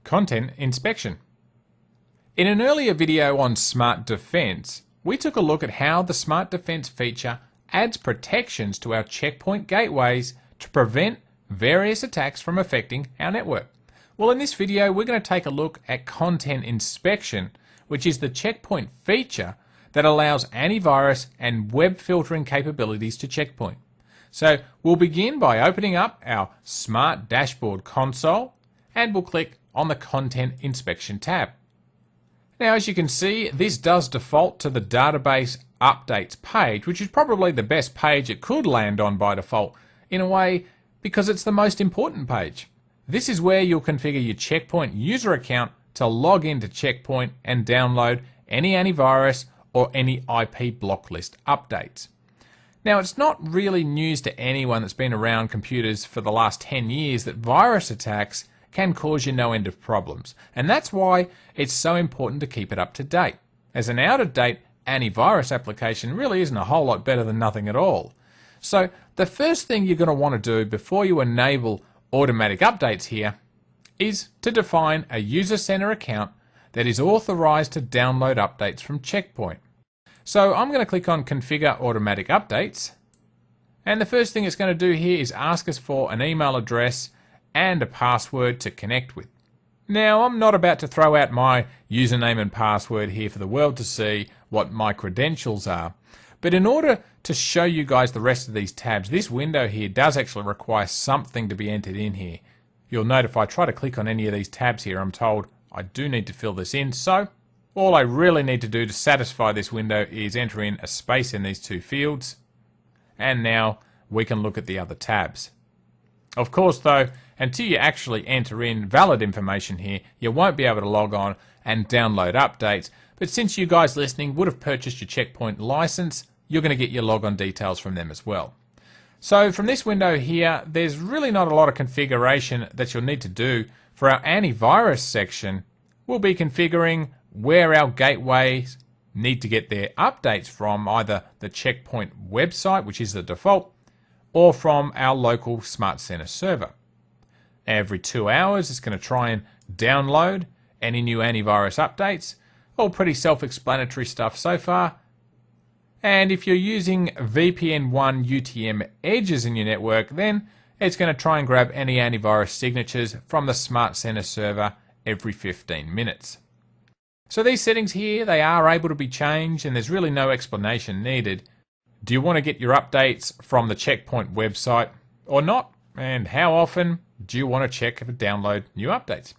Content inspection. In an earlier video on Smart Defense, we took a look at how the Smart Defense feature adds protections to our checkpoint gateways to prevent various attacks from affecting our network. Well, in this video, we're going to take a look at content inspection, which is the checkpoint feature that allows antivirus and web filtering capabilities to checkpoint. So we'll begin by opening up our Smart Dashboard console and we'll click on the Content Inspection tab. Now, as you can see, this does default to the Database Updates page, which is probably the best page it could land on by default, in a way because it's the most important page. This is where you'll configure your Checkpoint user account to log into Checkpoint and download any antivirus or any IP block list updates. Now, it's not really news to anyone that's been around computers for the last 10 years that virus attacks can cause you no end of problems. And that's why it's so important to keep it up to date, as an out-of-date antivirus application really isn't a whole lot better than nothing at all. So the first thing you're going to want to do before you enable automatic updates here is to define a user center account that is authorized to download updates from Checkpoint. So I'm going to click on Configure Automatic Updates, and the first thing it's going to do here is ask us for an email address and a password to connect with. Now, I'm not about to throw out my username and password here for the world to see what my credentials are, but in order to show you guys the rest of these tabs, this window here does actually require something to be entered in here. You'll note if I try to click on any of these tabs here, I'm told I do need to fill this in, so all I really need to do to satisfy this window is enter in a space in these two fields, and now we can look at the other tabs. Of course though, until you actually enter in valid information here, you won't be able to log on and download updates, but since you guys listening would have purchased your Checkpoint license, you're going to get your logon details from them as well. So from this window here, there's really not a lot of configuration that you'll need to do. For our antivirus section, we'll be configuring where our gateways need to get their updates from, either the Checkpoint website, which is the default, or from our local Smart Center server. Every 2 hours, it's going to try and download any new antivirus updates. All pretty self-explanatory stuff so far. And if you're using VPN1 UTM edges in your network, then it's going to try and grab any antivirus signatures from the Smart Center server every 15 minutes. So these settings here, they are able to be changed and there's really no explanation needed. Do you want to get your updates from the Checkpoint website or not? And how often do you want to check and download new updates?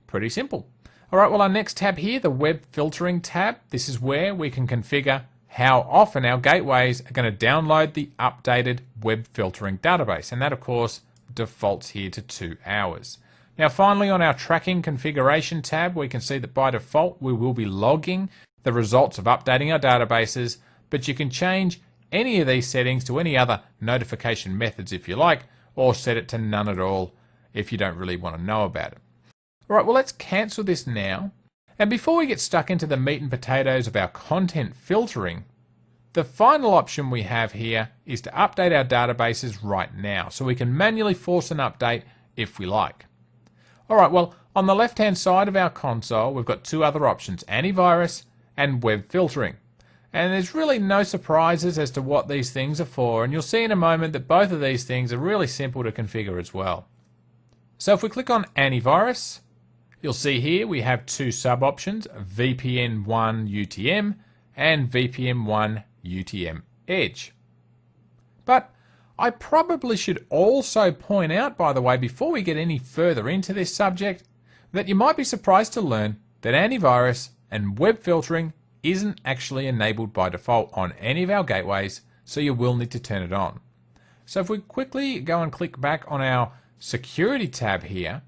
Pretty simple. Alright, well, our next tab here, the Web Filtering tab, this is where we can configure how often our gateways are going to download the updated web filtering database. And that, of course, defaults here to 2 hours. Now, finally, on our Tracking Configuration tab, we can see that by default, we will be logging the results of updating our databases, but you can change any of these settings to any other notification methods if you like, or set it to none at all if you don't really want to know about it. Alright, well, let's cancel this now. And before we get stuck into the meat and potatoes of our content filtering, the final option we have here is to update our databases right now, so we can manually force an update if we like. Alright, well, on the left-hand side of our console, we've got two other options, antivirus and web filtering. And there's really no surprises as to what these things are for, and you'll see in a moment that both of these things are really simple to configure as well. So if we click on antivirus, you'll see here we have two sub-options, VPN1 UTM and VPN1 UTM Edge. But I probably should also point out, by the way, before we get any further into this subject, that you might be surprised to learn that antivirus and web filtering isn't actually enabled by default on any of our gateways, so you will need to turn it on. So if we quickly go and click back on our Security tab here,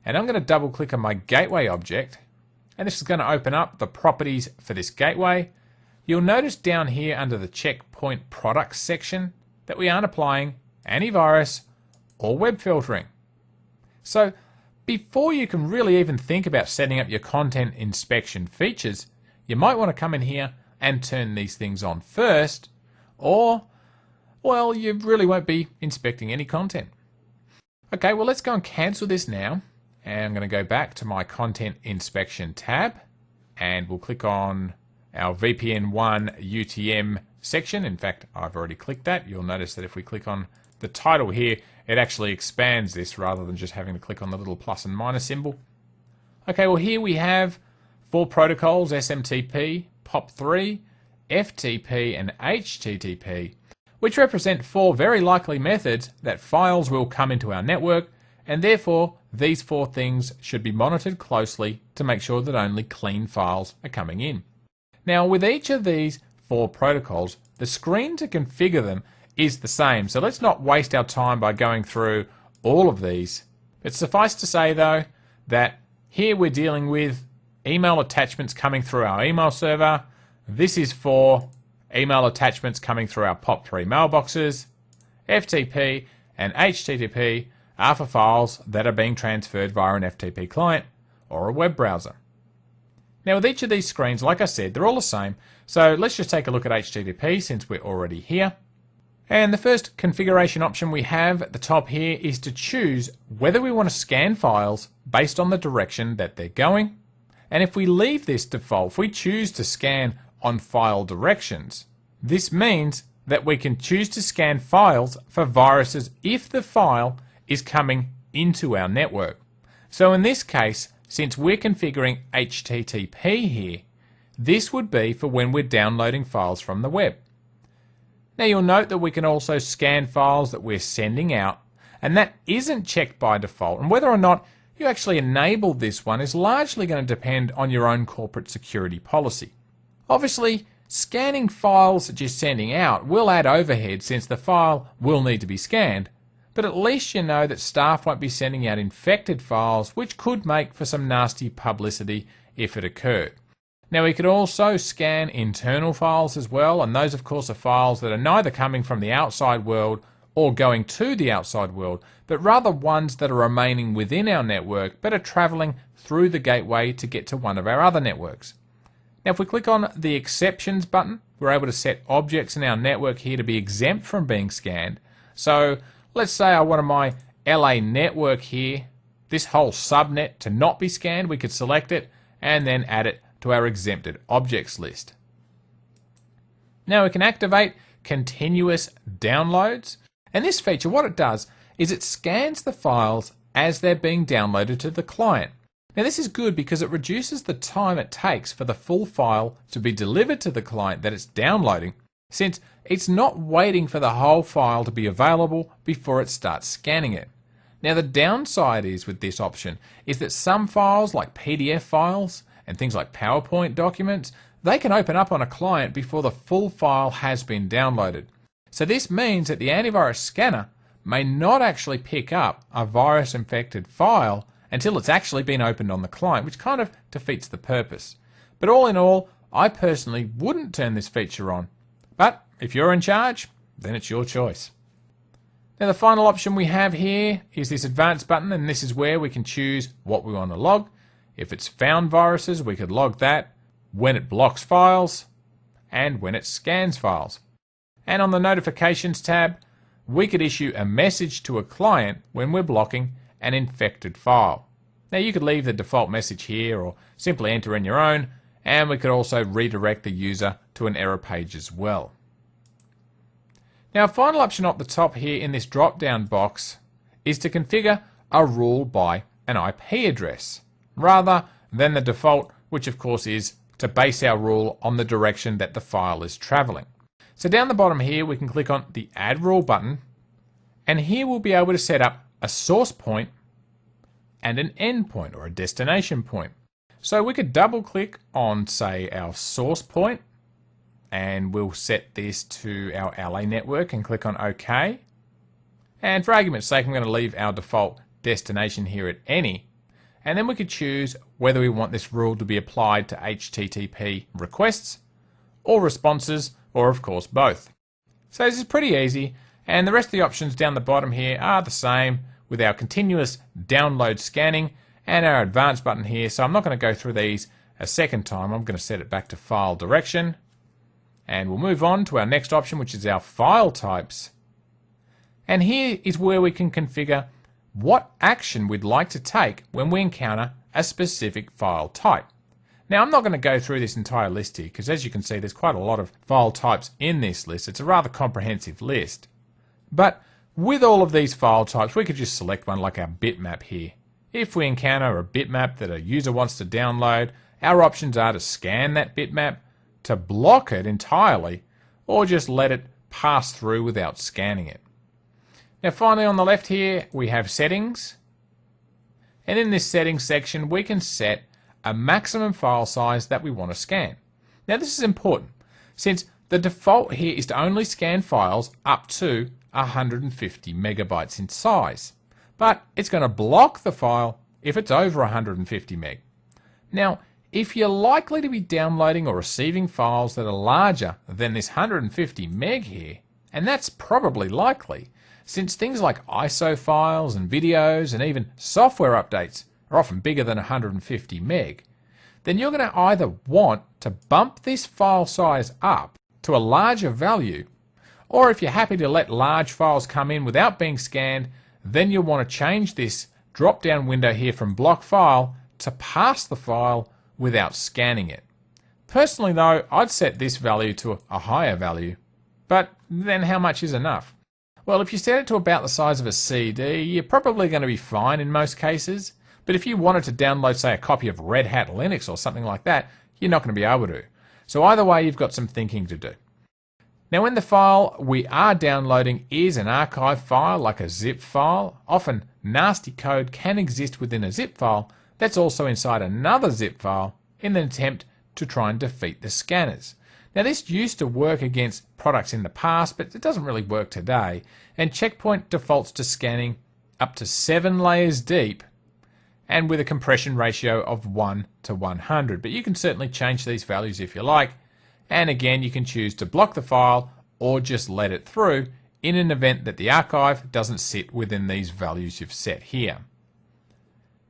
and I'm going to double click on my gateway object, and this is going to open up the properties for this gateway. You'll notice down here under the Checkpoint Products section that we aren't applying antivirus or web filtering. So before you can really even think about setting up your content inspection features, you might want to come in here and turn these things on first, or, well, you really won't be inspecting any content. Okay, well, let's go and cancel this now. And I'm going to go back to my Content Inspection tab, and we'll click on our VPN1 UTM section. In fact, I've already clicked that. You'll notice that if we click on the title here, it actually expands this rather than just having to click on the little plus and minus symbol. Okay, well here we have 4 protocols, SMTP, POP3, FTP and HTTP, which represent 4 very likely methods that files will come into our network, and therefore these 4 things should be monitored closely to make sure that only clean files are coming in. Now with each of these 4 protocols, the screen to configure them is the same, so let's not waste our time by going through all of these. But suffice to say though, that here we're dealing with email attachments coming through our email server. This is for email attachments coming through our POP3 mailboxes. FTP and HTTP are for files that are being transferred via an FTP client or a web browser. Now with each of these screens, like I said, they're all the same. So let's just take a look at HTTP since we're already here. And the first configuration option we have at the top here is to choose whether we want to scan files based on the direction that they're going. And if we leave this default, if we choose to scan on file directions, this means that we can choose to scan files for viruses if the file is coming into our network. So in this case, since we're configuring HTTP here, this would be for when we're downloading files from the web. Now you'll note that we can also scan files that we're sending out, and that isn't checked by default, and whether or not you actually enable this one is largely going to depend on your own corporate security policy. Obviously, scanning files that you're sending out will add overhead since the file will need to be scanned, but at least you know that staff won't be sending out infected files, which could make for some nasty publicity if it occurred. Now we could also scan internal files as well, and those of course are files that are neither coming from the outside world or going to the outside world, but rather ones that are remaining within our network but are traveling through the gateway to get to one of our other networks. Now if we click on the exceptions button, we're able to set objects in our network here to be exempt from being scanned. So let's say I wanted my LA network here, this whole subnet, to not be scanned. We could select it and then add it to our exempted objects list. Now we can activate continuous downloads, and this feature, what it does is it scans the files as they're being downloaded to the client. Now this is good because it reduces the time it takes for the full file to be delivered to the client that it's downloading, since it's not waiting for the whole file to be available before it starts scanning it. Now the downside is with this option is that some files like PDF files and things like PowerPoint documents, they can open up on a client before the full file has been downloaded. So this means that the antivirus scanner may not actually pick up a virus-infected file until it's actually been opened on the client, which kind of defeats the purpose. But all in all, I personally wouldn't turn this feature on. But if you're in charge, then it's your choice. Now the final option we have here is this advanced button, and this is where we can choose what we want to log. If it's found viruses, we could log that, when it blocks files, and when it scans files. And on the notifications tab, we could issue a message to a client when we're blocking an infected file. Now you could leave the default message here or simply enter in your own, and we could also redirect the user to an error page as well. Now a final option up the top here in this drop down box is to configure a rule by an IP address, rather than the default, which of course is to base our rule on the direction that the file is traveling. So down the bottom here we can click on the Add Rule button, and here we'll be able to set up a source point and an end point or a destination point. So we could double click on, say, our source point, and we'll set this to our LA network and click on OK. And for argument's sake, I'm going to leave our default destination here at any. And then we could choose whether we want this rule to be applied to HTTP requests or responses, or of course both. So this is pretty easy, and the rest of the options down the bottom here are the same with our continuous download scanning and our advanced button here. So I'm not going to go through these a second time. I'm going to set it back to file direction, and we'll move on to our next option, which is our file types. And here is where we can configure what action we'd like to take when we encounter a specific file type. Now, I'm not going to go through this entire list here because, as you can see, there's quite a lot of file types in this list. It's a rather comprehensive list. But with all of these file types, we could just select one like our bitmap here. If we encounter a bitmap that a user wants to download, our options are to scan that bitmap, to block it entirely, or just let it pass through without scanning it. Now finally on the left here we have settings, and in this settings section we can set a maximum file size that we want to scan. Now this is important since the default here is to only scan files up to 150 megabytes in size, but it's going to block the file if it's over 150 meg. Now if you're likely to be downloading or receiving files that are larger than this 150 meg here, and that's probably likely, since things like ISO files and videos and even software updates are often bigger than 150 meg, then you're going to either want to bump this file size up to a larger value, or if you're happy to let large files come in without being scanned, then you'll want to change this drop-down window here from block file to pass the file without scanning it. Personally though, I'd set this value to a higher value, but then how much is enough? Well, if you set it to about the size of a CD, you're probably going to be fine in most cases, but if you wanted to download, say, a copy of Red Hat Linux or something like that, you're not going to be able to. So either way, you've got some thinking to do. Now, when the file we are downloading is an archive file, like a zip file, often nasty code can exist within a zip file that's also inside another zip file in an attempt to try and defeat the scanners. Now this used to work against products in the past, but it doesn't really work today, and CheckPoint defaults to scanning up to 7 layers deep and with a compression ratio of 1 to 100. But you can certainly change these values if you like, and again you can choose to block the file or just let it through in an event that the archive doesn't sit within these values you've set here.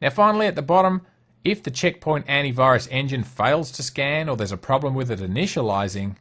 Now finally at the bottom, if the CheckPoint antivirus engine fails to scan or there's a problem with it initializing,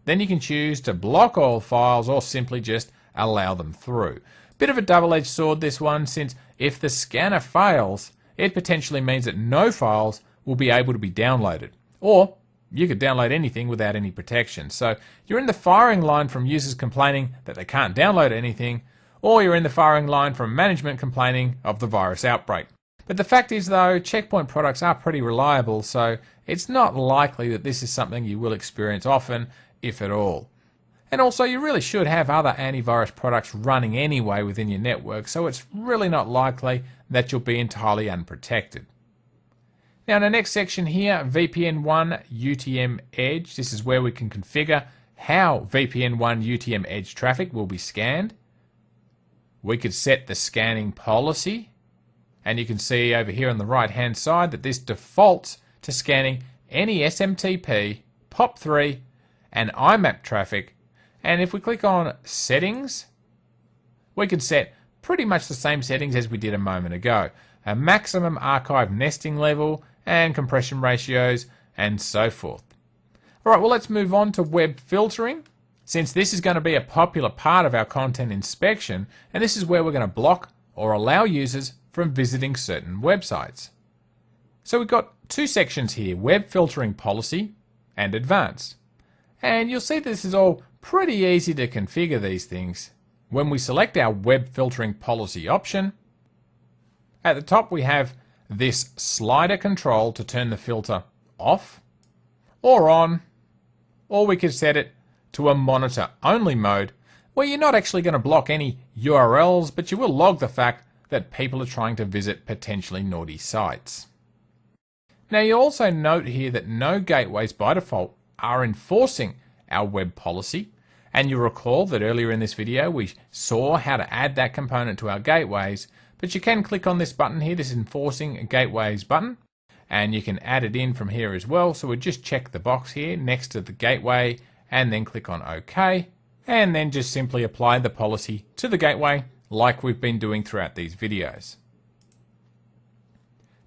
then you can choose to block all files or simply just allow them through. Bit of a double-edged sword this one, since if the scanner fails, it potentially means that no files will be able to be downloaded. Or you could download anything without any protection. So you're in the firing line from users complaining that they can't download anything, or you're in the firing line from management complaining of the virus outbreak. But the fact is though, CheckPoint products are pretty reliable, so it's not likely that this is something you will experience often, if at all. And also you really should have other antivirus products running anyway within your network, so it's really not likely that you'll be entirely unprotected. Now in the next section here, VPN1 UTM Edge, this is where we can configure how VPN1 UTM Edge traffic will be scanned. We could set the scanning policy, and you can see over here on the right hand side that this defaults to scanning any SMTP, POP3 and IMAP traffic, and if we click on settings, we can set pretty much the same settings as we did a moment ago. A maximum archive nesting level and compression ratios and so forth. Alright, well let's move on to web filtering, since this is going to be a popular part of our content inspection, and this is where we're going to block or allow users from visiting certain websites. So we've got two sections here, web filtering policy and advanced. And you'll see this is all pretty easy to configure these things. When we select our web filtering policy option, at the top we have this slider control to turn the filter off or on, or we could set it to a monitor only mode where you're not actually going to block any URLs, but you will log the fact that people are trying to visit potentially naughty sites. Now you'll also note here that no gateways by default are enforcing our web policy, and you'll recall that earlier in this video we saw how to add that component to our gateways, but you can click on this button here, this enforcing gateways button, and you can add it in from here as well. So we'll just check the box here next to the gateway and then click on OK, and then just simply apply the policy to the gateway like we've been doing throughout these videos.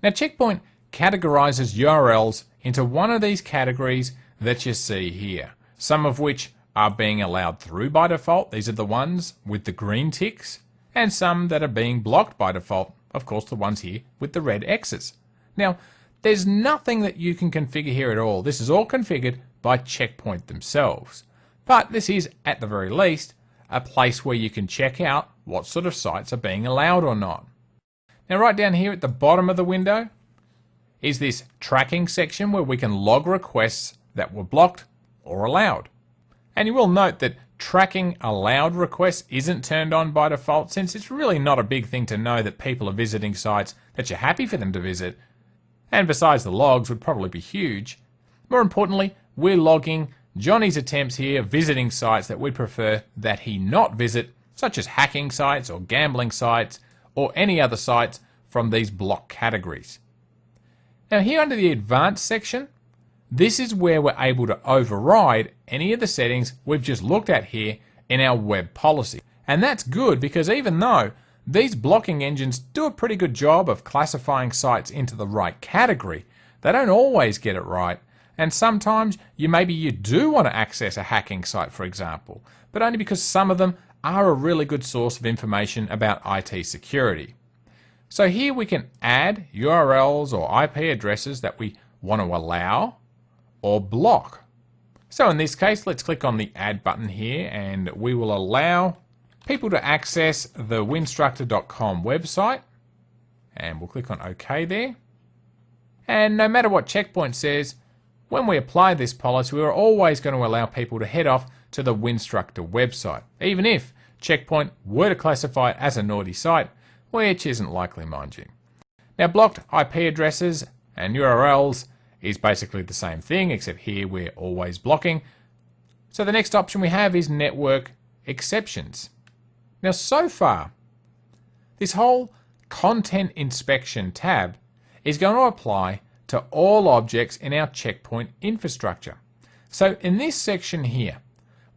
Now CheckPoint categorizes URLs into one of these categories that you see here, some of which are being allowed through by default. These are the ones with the green ticks, and some that are being blocked by default, of course the ones here with the red X's. Now, there's nothing that you can configure here at all. This is all configured by CheckPoint themselves. But this is, at the very least, a place where you can check out what sort of sites are being allowed or not. Now right down here at the bottom of the window is this tracking section where we can log requests that were blocked or allowed. And you will note that tracking allowed requests isn't turned on by default, since it's really not a big thing to know that people are visiting sites that you're happy for them to visit. And besides, the logs would probably be huge. More importantly, we're logging Johnny's attempts here visiting sites that we prefer that he not visit, such as hacking sites or gambling sites or any other sites from these block categories. Now here under the advanced section, this is where we're able to override any of the settings we've just looked at here in our web policy. And that's good, because even though these blocking engines do a pretty good job of classifying sites into the right category, they don't always get it right. And sometimes maybe you do want to access a hacking site, for example, but only because some of them are a really good source of information about IT security. So here we can add URLs or IP addresses that we want to allow or block. So in this case, let's click on the add button here, and we will allow people to access the winstructor.com website, and we'll click on OK there. And no matter what CheckPoint says, when we apply this policy, we're always going to allow people to head off to the Winstructor website, even if CheckPoint were to classify it as a naughty site, which isn't likely, mind you. Now, blocked IP addresses and URLs is basically the same thing, except here we're always blocking. So the next option we have is network exceptions. Now, so far, this whole content inspection tab is going to apply to all objects in our CheckPoint infrastructure. So in this section here,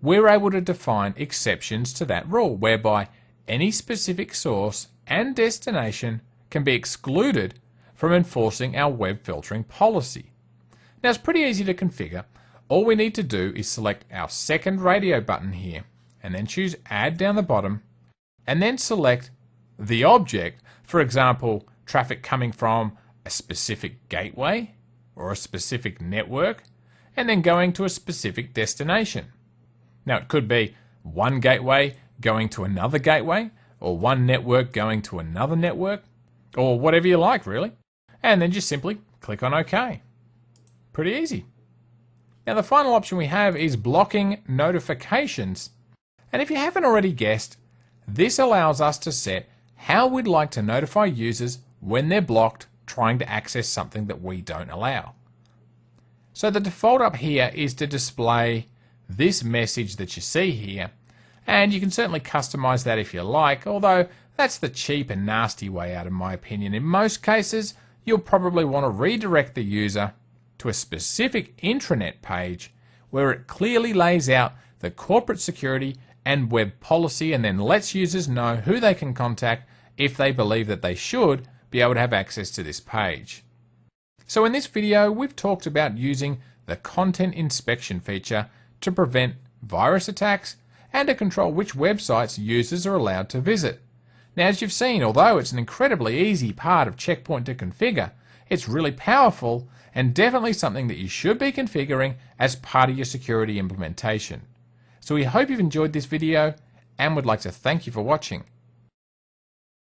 we're able to define exceptions to that rule, whereby any specific source and destination can be excluded from enforcing our web filtering policy. Now, it's pretty easy to configure. All we need to do is select our second radio button here, and then choose Add down the bottom, and then select the object, for example, traffic coming from a specific gateway or a specific network, and then going to a specific destination. Now, it could be one gateway going to another gateway, or one network going to another network, or whatever you like, really. And then just simply click on OK. Pretty easy. Now, the final option we have is blocking notifications. And if you haven't already guessed, this allows us to set how we'd like to notify users when they're blocked trying to access something that we don't allow. So the default up here is to display this message that you see here, and you can certainly customize that if you like, although that's the cheap and nasty way out in my opinion. In most cases, you'll probably want to redirect the user to a specific intranet page where it clearly lays out the corporate security and web policy, and then lets users know who they can contact if they believe that they should be able to have access to this page. So in this video, we've talked about using the content inspection feature to prevent virus attacks and to control which websites users are allowed to visit. Now, as you've seen, although it's an incredibly easy part of CheckPoint to configure, it's really powerful and definitely something that you should be configuring as part of your security implementation. So we hope you've enjoyed this video and would like to thank you for watching.